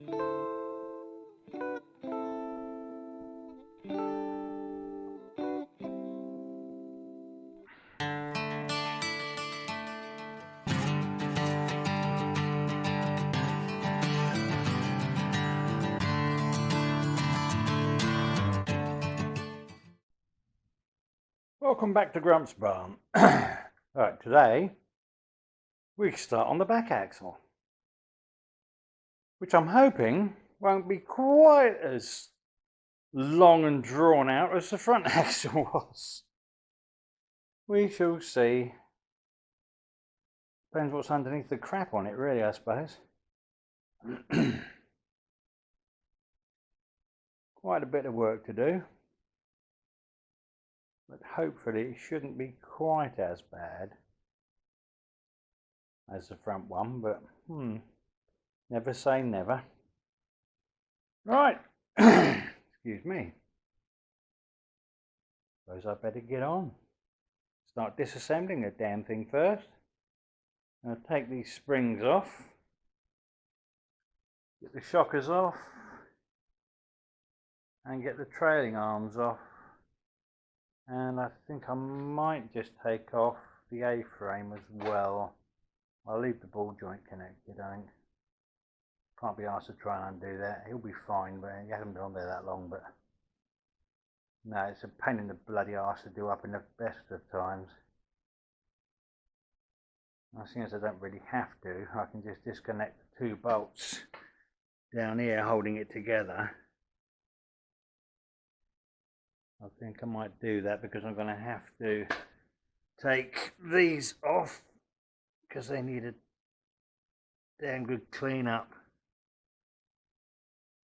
Welcome back to Grump's barn. Right, today we start on the back axle, which I'm hoping won't be quite as long and drawn out as the front axle was. We shall see. Depends what's underneath the crap on it, really, I suppose. Quite a bit of work to do, but hopefully it shouldn't be quite as bad as the front one, but never say never. Right, excuse me. Suppose I better get on. Start disassembling the damn thing first. I'll take these springs off, get the shockers off, and get the trailing arms off. And I think I might just take off the A-frame as well. I'll leave the ball joint connected, I think. Can't be asked to try and undo that. He'll be fine, but he hasn't been on there that long. But no, it's a pain in the bloody arse to do up in the best of times. As soon as I don't really have to, I can just disconnect the two bolts down here holding it together. I think I might do that because I'm going to have to take these off because they need a damn good clean up.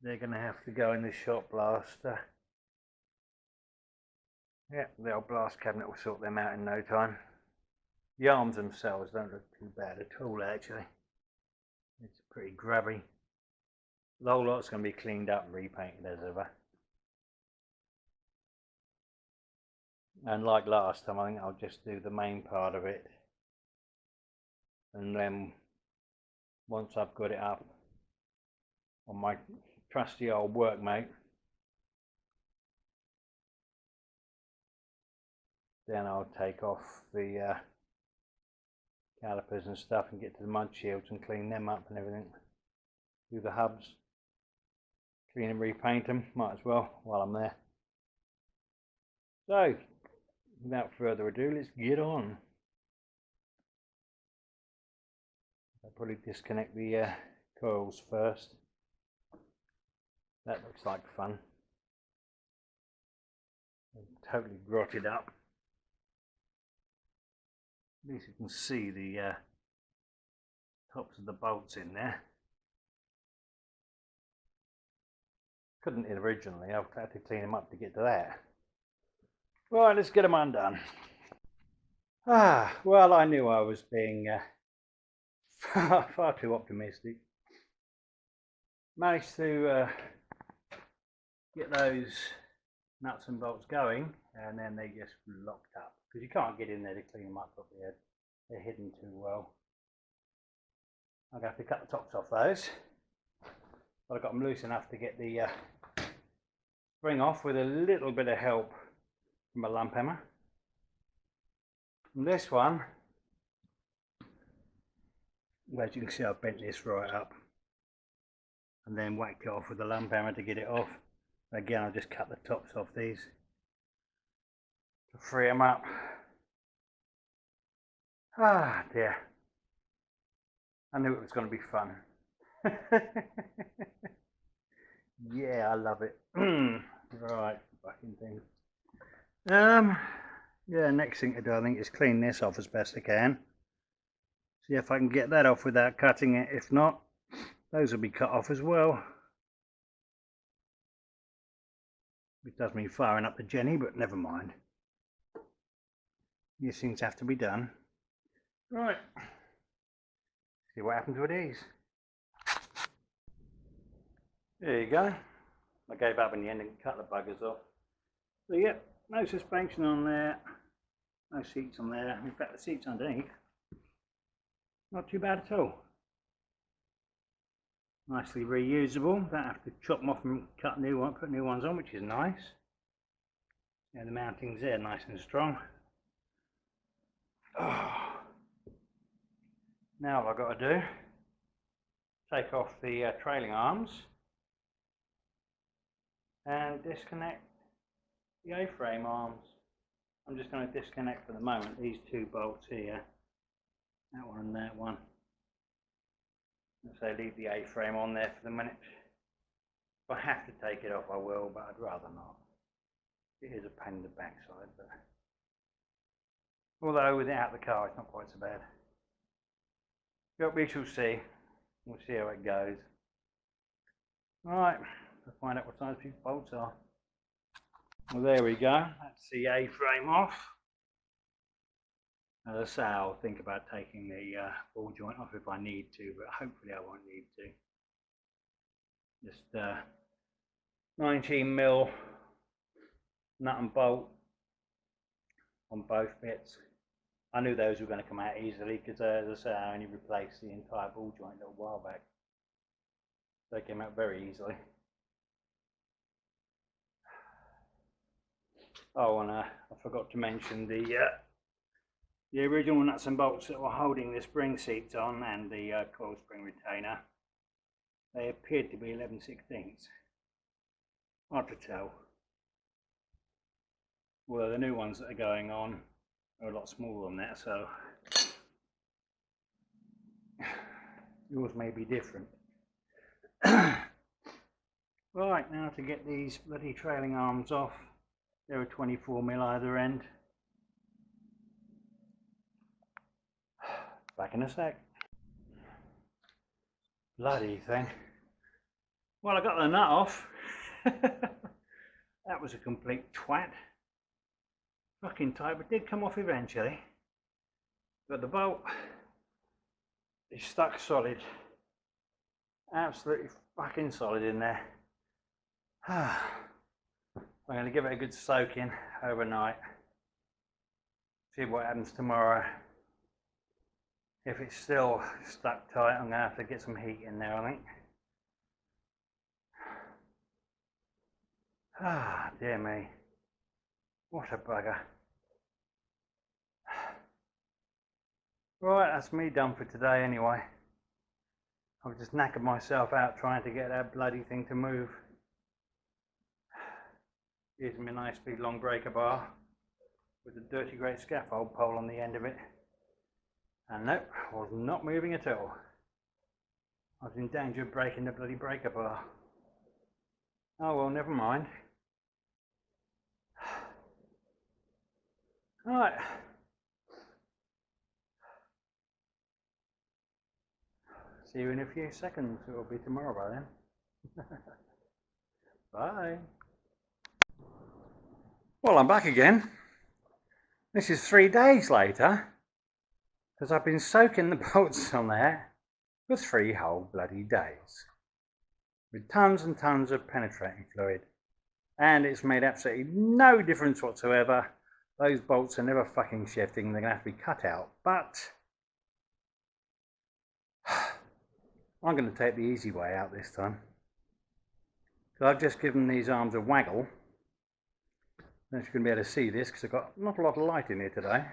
They're going to have to go in the shop blaster. Yeah, the old blast cabinet will sort them out in no time. The arms themselves don't look too bad at all, actually. It's pretty grubby. The whole lot's going to be cleaned up and repainted as ever. And like last time, I think I'll just do the main part of it. And then once I've got it up on my trusty old workmate, then I'll take off the calipers and stuff and get to the mud shields and clean them up and everything. Do the hubs, clean and repaint them, might as well while I'm there. So, without further ado, let's get on. I'll probably disconnect the coils first. That looks like fun. Totally grotted up. At least you can see the tops of the bolts in there. Couldn't originally, I've had to clean them up to get to that. Right, let's get them undone. Well, I knew I was being far too optimistic. Managed to get those nuts and bolts going, and then they just locked up because you can't get in there to clean them up properly. They're hidden too well. I'm going to have to cut the tops off those, but I got them loose enough to get the spring off with a little bit of help from a lump hammer. And this one, well, as you can see, I've bent this right up and then whacked it off with a lump hammer to get it off. Again, I'll just cut the tops off these to free them up. Ah dear, I knew it was going to be fun. Yeah, I love it. Right, fucking thing. Yeah, next thing to do, I think, is clean this off as best I can. See if I can get that off without cutting it. If not, those will be cut off as well. It does mean firing up the Jenny, but never mind. These things have to be done. Right, see what happens with these. There you go. I gave up in the end and cut the buggers off. So yeah, no suspension on there, no seats on there. In fact, the seats underneath, not too bad at all. Nicely reusable. Don't have to chop them off and cut new one, put new ones on, which is nice. Yeah, the mountings there nice and strong. Oh. Now all I've got to do, take off the trailing arms and disconnect the A-frame arms. I'm just going to disconnect for the moment these two bolts here, that one and that one. So leave the A-frame on there for the minute. If I have to take it off I will, but I'd rather not. It is a pain in the backside, but although without the car it's not quite so bad. But we shall see. We'll see how it goes. Right, let's find out what size these bolts are. Well, there we go. That's the A-frame off. As I say, I'll think about taking the ball joint off if I need to, but hopefully I won't need to. Just 19mm nut and bolt on both bits. I knew those were going to come out easily because, as I say, I only replaced the entire ball joint a little while back. They came out very easily. Oh, and I forgot to mention the original nuts and bolts that were holding the spring seats on and the coil spring retainer. They appeared to be 11/16. Hard to tell. Although the new ones that are going on are a lot smaller than that, so yours may be different. Right, now to get these bloody trailing arms off. They're a 24mm either end. Back in a sec. Bloody thing. Well, I got the nut off. That was a complete twat. Fucking tight, but did come off eventually. But the bolt is stuck solid. Absolutely fucking solid in there. I'm going to give it a good soaking overnight. See what happens tomorrow. If it's still stuck tight, I'm going to have to get some heat in there, I think. Ah, dear me. What a bugger. Right, that's me done for today anyway. I've just knackered myself out trying to get that bloody thing to move. Here's my nice big long breaker bar with a dirty great scaffold pole on the end of it. And nope, was not moving at all. I was in danger of breaking the bloody breaker bar. Oh well, never mind. Right. See you in a few seconds. It will be tomorrow by then. Bye. Well, I'm back again. This is 3 days later, because I've been soaking the bolts on there for 3 whole bloody days with tons and tons of penetrating fluid, and it's made absolutely no difference whatsoever. Those bolts are never fucking shifting. They're gonna have to be cut out, but I'm going to take the easy way out this time. So I've just given these arms a waggle. You're going to be able to see this because I've got not a lot of light in here today.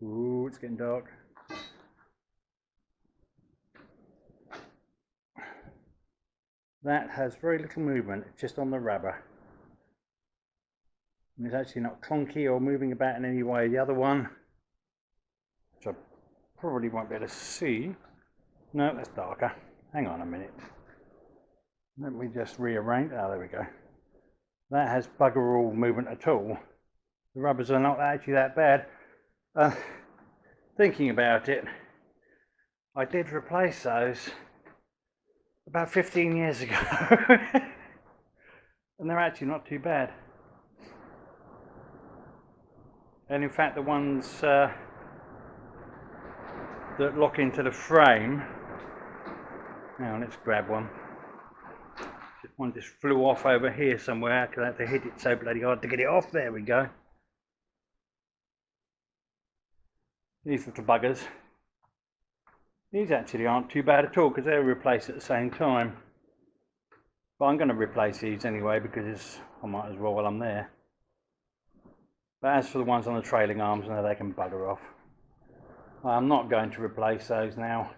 Ooh, it's getting dark. That has very little movement, it's just on the rubber. And it's actually not clunky or moving about in any way. The other one, which I probably won't be able to see. No, that's darker. Hang on a minute. Let me just rearrange. Oh, there we go. That has bugger all movement at all. The rubbers are not actually that bad. Thinking about it, I did replace those about 15 years ago. And they're actually not too bad. And in fact, the ones that lock into the frame, now let's grab one. One just flew off over here somewhere because I had to hit it so bloody hard to get it off. There we go. These little buggers. These actually aren't too bad at all because they're replaced at the same time. But I'm going to replace these anyway because I might as well while I'm there. But as for the ones on the trailing arms, now they can bugger off. I'm not going to replace those now.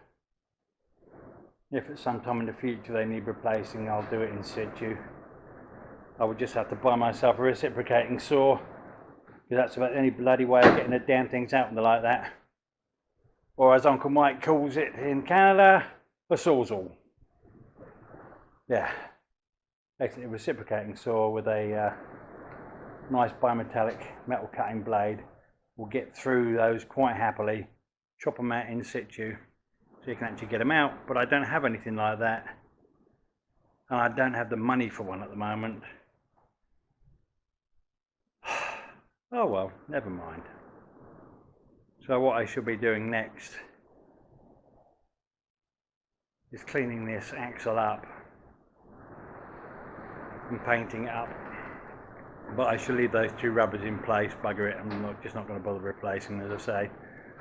If at some time in the future they need replacing, I'll do it in situ. I would just have to buy myself a reciprocating saw, because that's about the only bloody way of getting the damn things out like that. Or as Uncle Mike calls it in Canada, a sawzall. Yeah, basically a reciprocating saw with a nice bimetallic metal cutting blade will get through those quite happily, chop them out in situ so you can actually get them out. But I don't have anything like that, and I don't have the money for one at the moment. Oh well, never mind. So what I should be doing next is cleaning this axle up and painting it up. But I shall leave those two rubbers in place, bugger it. I'm just not going to bother replacing them, as I say.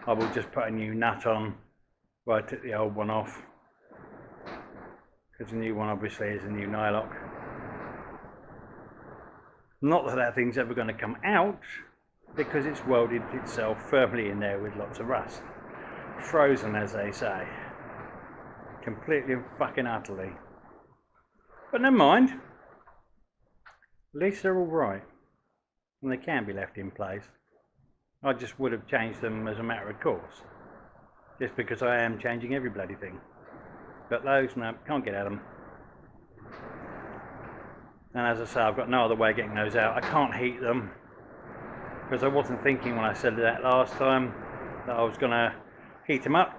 I will just put a new nut on where I took the old one off, because the new one obviously is a new nylock. Not that that thing's ever going to come out, because it's welded itself firmly in there with lots of rust. Frozen, as they say. Completely and fucking utterly. But never mind. At least they're all right. And they can be left in place. I just would have changed them as a matter of course. Just because I am changing every bloody thing. But those, no, can't get at them. And as I say, I've got no other way of getting those out. I can't heat them, because I wasn't thinking when I said that last time that I was going to heat them up.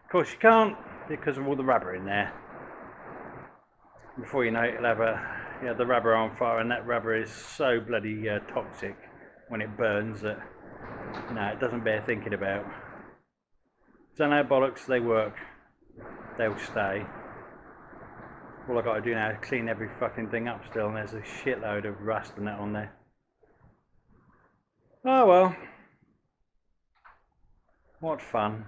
Of course you can't, because of all the rubber in there. Before you know it, you'll have the rubber on fire, and that rubber is so bloody toxic when it burns that no, it doesn't bear thinking about. So no bollocks, they work. They'll stay. All I've got to do now is clean every fucking thing up still, and there's a shitload of rust and that on there. Oh well. What fun.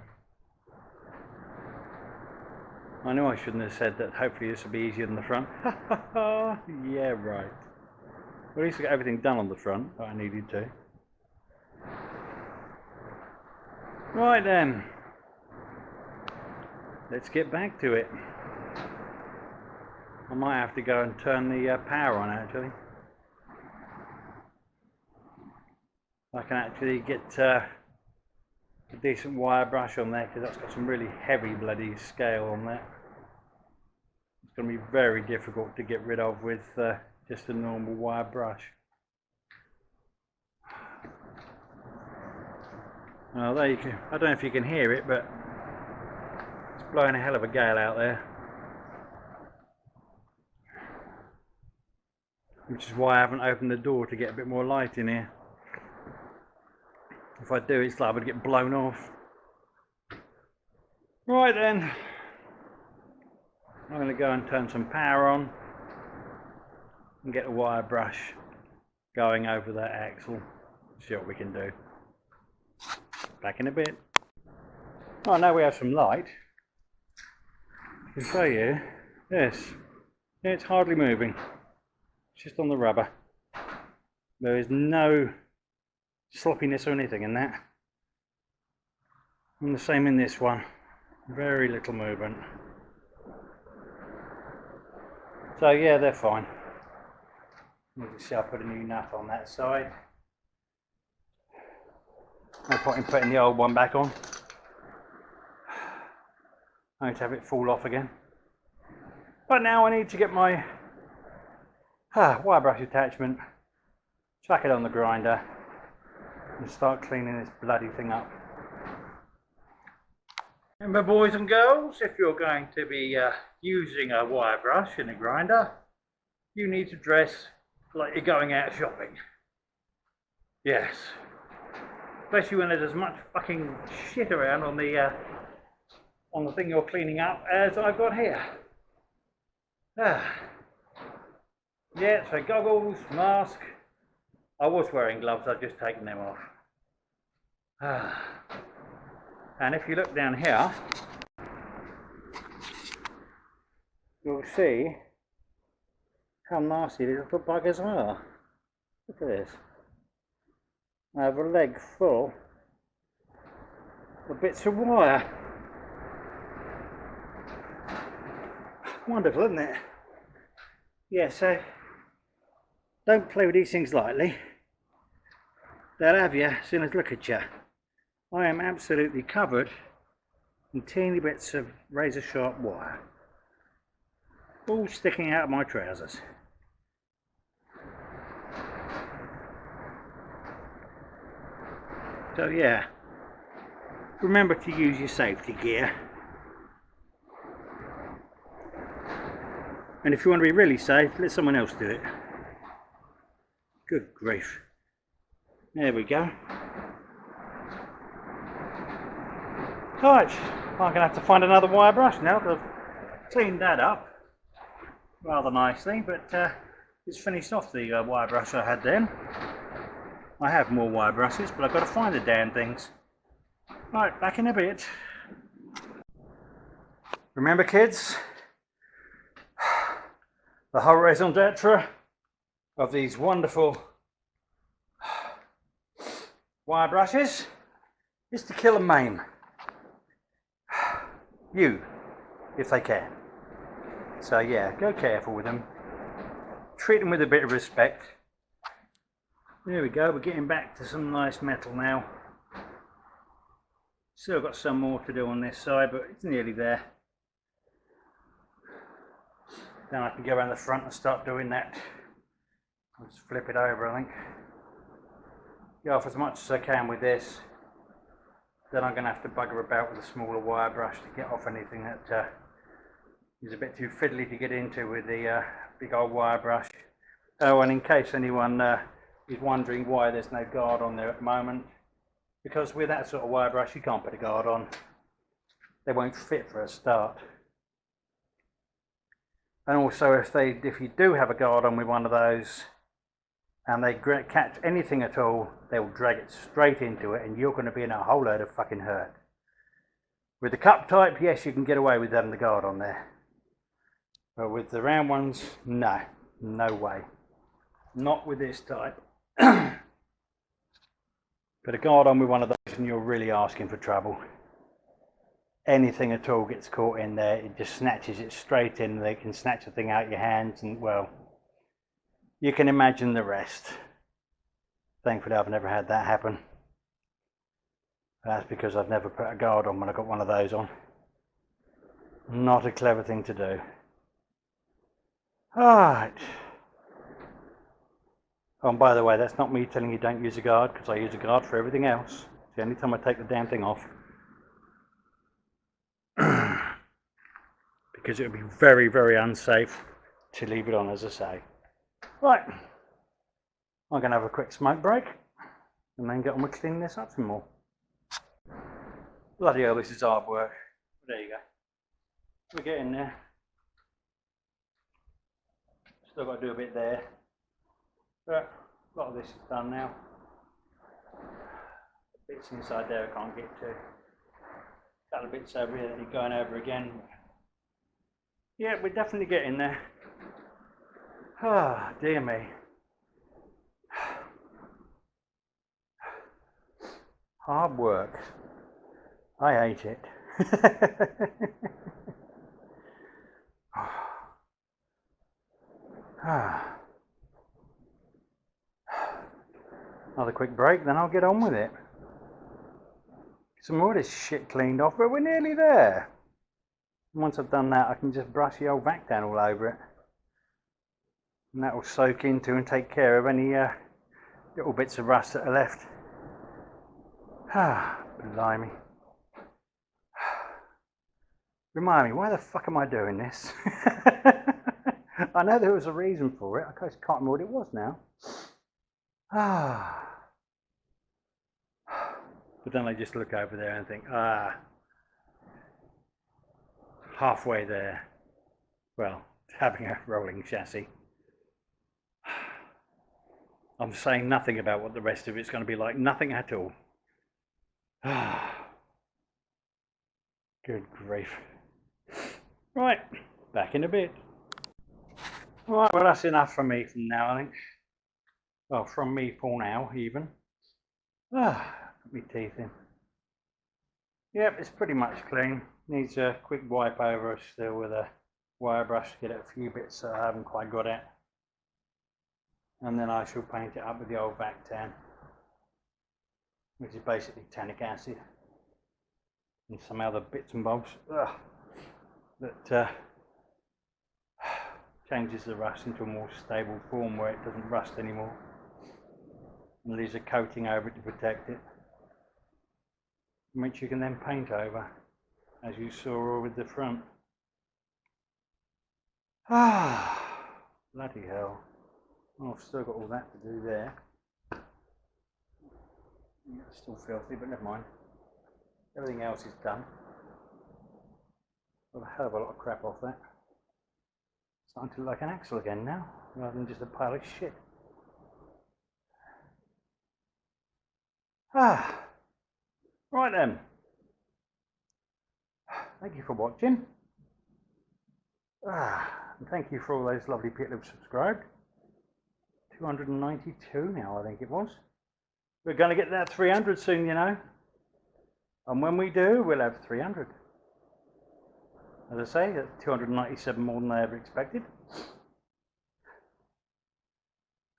I knew I shouldn't have said that. Hopefully this will be easier than the front. Yeah, right. Well, at least I got everything done on the front that I needed to. Right then. Let's get back to it. I might have to go and turn the power on actually. I can actually get a decent wire brush on there, because that's got some really heavy bloody scale on that. It's going to be very difficult to get rid of with just a normal wire brush. Well, there you can, I don't know if you can hear it, but it's blowing a hell of a gale out there. Which is why I haven't opened the door to get a bit more light in here. If I do, it's liable to get blown off. Right then, I'm going to go and turn some power on and get a wire brush going over that axle. See what we can do. Back in a bit. Oh, now we have some light. I can show you this. Yeah, it's hardly moving. It's just on the rubber. There is no sloppiness or anything in that. And the same in this one. Very little movement. So yeah, they're fine. You can see I put a new nut on that side. No point in putting the old one back on. I need to have it fall off again. But now I need to get my wire brush attachment, chuck it on the grinder, and start cleaning this bloody thing up. Remember, boys and girls, if you're going to be using a wire brush in a grinder, you need to dress like you're going out shopping. Yes. Especially when there's as much fucking shit around on the thing you're cleaning up as I've got here. Yeah, so goggles, mask. I was wearing gloves, I've just taken them off. And if you look down here, you'll see how nasty these little buggers are. Look at this. I have a leg full of bits of wire. Wonderful, isn't it? Yeah, so don't play with these things lightly. They'll have you as soon as they look at you. I am absolutely covered in teeny bits of razor sharp wire, all sticking out of my trousers. So yeah, remember to use your safety gear. And if you want to be really safe, let someone else do it. Good grief. There we go. Right, I'm going to have to find another wire brush now. I've cleaned that up rather nicely, but it's finished off the wire brush I had then. I have more wire brushes, but I've got to find the damn things. Right, back in a bit. Remember, kids, the whole raison d'etre of these wonderful wire brushes is to kill and maim you, if they can. So yeah, go careful with them. Treat them with a bit of respect. There we go, we're getting back to some nice metal now. Still got some more to do on this side, but it's nearly there. Then I can go around the front and start doing that. I'll just flip it over, I think. Get off as much as I can with this. Then I'm going to have to bugger about with a smaller wire brush to get off anything that is a bit too fiddly to get into with the big old wire brush. Oh, and in case anyone is wondering why there's no guard on there at the moment, because with that sort of wire brush you can't put a guard on. They won't fit for a start. And also if you do have a guard on with one of those and they catch anything at all, they will drag it straight into it and you're going to be in a whole load of fucking hurt. With the cup type, yes, you can get away with having the guard on there. But with the round ones, no way. Not with this type. Put a guard on with one of those and you're really asking for trouble. Anything at all gets caught in there, it just snatches it straight in. They can snatch the thing out your hands and, well, you can imagine the rest. Thankfully I've never had that happen. That's because I've never put a guard on when I got one of those on. Not a clever thing to do. Alright. Oh, and by the way, that's not me telling you don't use a guard, because I use a guard for everything else. It's the only time I take the damn thing off. Because it would be very, very unsafe to leave it on, as I say. Right. I'm going to have a quick smoke break and then get on with cleaning this up some more. Bloody hell, this is hard work. There you go. We're getting there. Still got to do a bit there. But a lot of this is done now. Bits inside there I can't get to. A couple of bits over here that need going over again. Yeah, we're definitely getting there. Ah, dear me. Hard work. I hate it. Another quick break, then I'll get on with it. Some more of this shit cleaned off, but we're nearly there. And once I've done that, I can just brush the old vac down all over it. And that will soak into and take care of any little bits of rust that are left. Ah, blimey. Remind me, why the fuck am I doing this? I know there was a reason for it. I just can't remember what it was now. Ah. But then I just look over there and think, halfway there. Well, having a rolling chassis. I'm saying nothing about what the rest of it's going to be like. Nothing at all. Good grief. Right, Back in a bit. Alright, well that's enough from me from now, I think. Well, from me for now, even. Put my teeth in. Yep, it's pretty much clean. Needs a quick wipe over still with a wire brush to get a few bits that I haven't quite got at. And then I shall paint it up with the old back tan, which is basically tannic acid and some other bits and bobs that changes the rust into a more stable form where it doesn't rust anymore, and leaves a coating over it to protect it, which you can then paint over, as you saw with the front. Bloody hell. Oh, I've still got all that to do there. It's still filthy, but never mind. Everything else is done. Got a hell of a lot of crap off that. Starting to look like an axle again now, rather than just a pile of shit. Right then. Thank you for watching. And thank you for all those lovely people who've subscribed. 292 now, I think it was. We're going to get that 300 soon, you know. And when we do, we'll have 300. As I say, that's 297 more than I ever expected.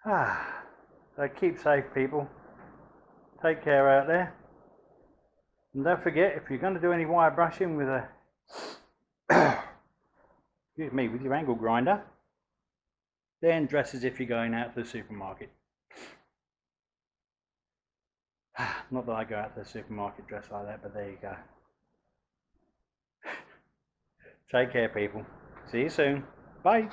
So keep safe, people. Take care out there. And don't forget, if you're going to do any wire brushing with a excuse me, with your angle grinder, then dress as if you're going out to the supermarket. Not that I go out to the supermarket dressed like that, but there you go. Take care, people. See you soon. Bye.